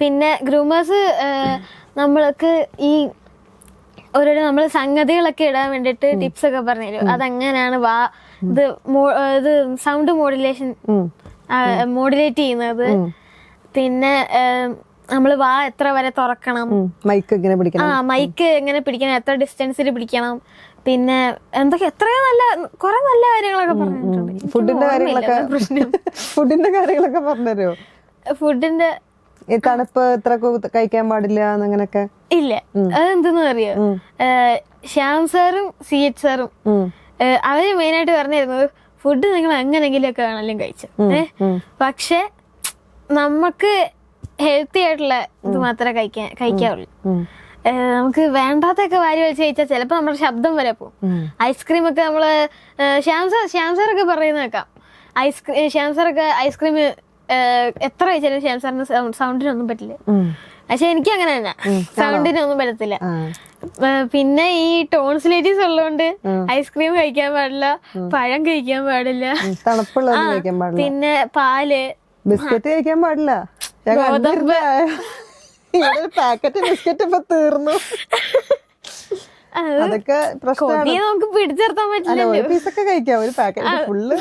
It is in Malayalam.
പിന്നെ ഗ്രൂമേഴ്സ് നമ്മൾക്ക് ഈ ഓരോരോ നമ്മൾ സംഗതികളൊക്കെ ഇടാൻ വേണ്ടിട്ട് ടിപ്സ് ഒക്കെ പറഞ്ഞുതരും. അതെങ്ങനെയാണ് ഇത് സൗണ്ട് മോഡുലേറ്റ് ചെയ്യുന്നത്, പിന്നെ നമ്മള് എത്ര വരെ തുറക്കണം, മൈക്ക് എങ്ങനെ പിടിക്കണം, എത്ര ഡിസ്റ്റൻസിൽ പിടിക്കണം, പിന്നെ എന്തൊക്കെ എത്രയോ കുറെ നല്ല കാര്യങ്ങളൊക്കെ പറഞ്ഞിട്ടുണ്ട്. ഫുഡിന്റെ കാര്യങ്ങളൊക്കെ പറഞ്ഞുതരുമോ? ഫുഡിന്റെ തണുപ്പ് എത്ര കഴിക്കാൻ പാടില്ല അങ്ങനൊക്കെ ഇല്ല. അതെന്തെന്ന് അറിയോ, ശ്യാം സാറും CH സാറും അവര് മെയിനായിട്ട് പറഞ്ഞിരുന്നത് ഫുഡ് നിങ്ങൾ എങ്ങനെങ്കിലും ഒക്കെ വേണമെങ്കിലും കഴിച്ചു, പക്ഷെ നമുക്ക് ഹെൽത്തി ആയിട്ടുള്ള ഇത് മാത്രമേ കഴിക്കാവുള്ളൂ. നമുക്ക് വേണ്ടാത്തൊക്കെ വാരി വലിച്ച് കഴിച്ചാൽ ചിലപ്പോ നമ്മുടെ ശബ്ദം വരെ പോകും. ഐസ്ക്രീം ഒക്കെ നമ്മള് ശ്യാം സാറൊക്കെ പറയുന്ന കേൾക്കാം. ശ്യാം സാറൊക്കെ ഐസ്ക്രീം എത്ര കഴിച്ചാലും ശ്യാം സാറിന് സൗണ്ടിനൊന്നും പറ്റില്ല. പക്ഷെ എനിക്ക് അങ്ങനെ തന്നെ, സൗണ്ടിനൊന്നും പറ്റത്തില്ല. പിന്നെ ഈ ടോൺസിലൈറ്റിസ് ഉള്ളതുകൊണ്ട് ഐസ്ക്രീം കഴിക്കാൻ പാടില്ല, പഴം കഴിക്കാൻ പാടില്ല, പിന്നെ പാല്, ബിസ്ക്കറ്റ് കഴിക്കാൻ പാടില്ല. പാക്കറ്റ് ബിസ്ക്കറ്റ് ഇപ്പൊ തീർന്നു. അതൊക്കെ നമുക്ക് പിടിച്ചെടുത്താൻ പറ്റില്ല. പീസൊക്കെ കഴിക്കാം, ഒരു പാക്കറ്റ് ഫുള്ള്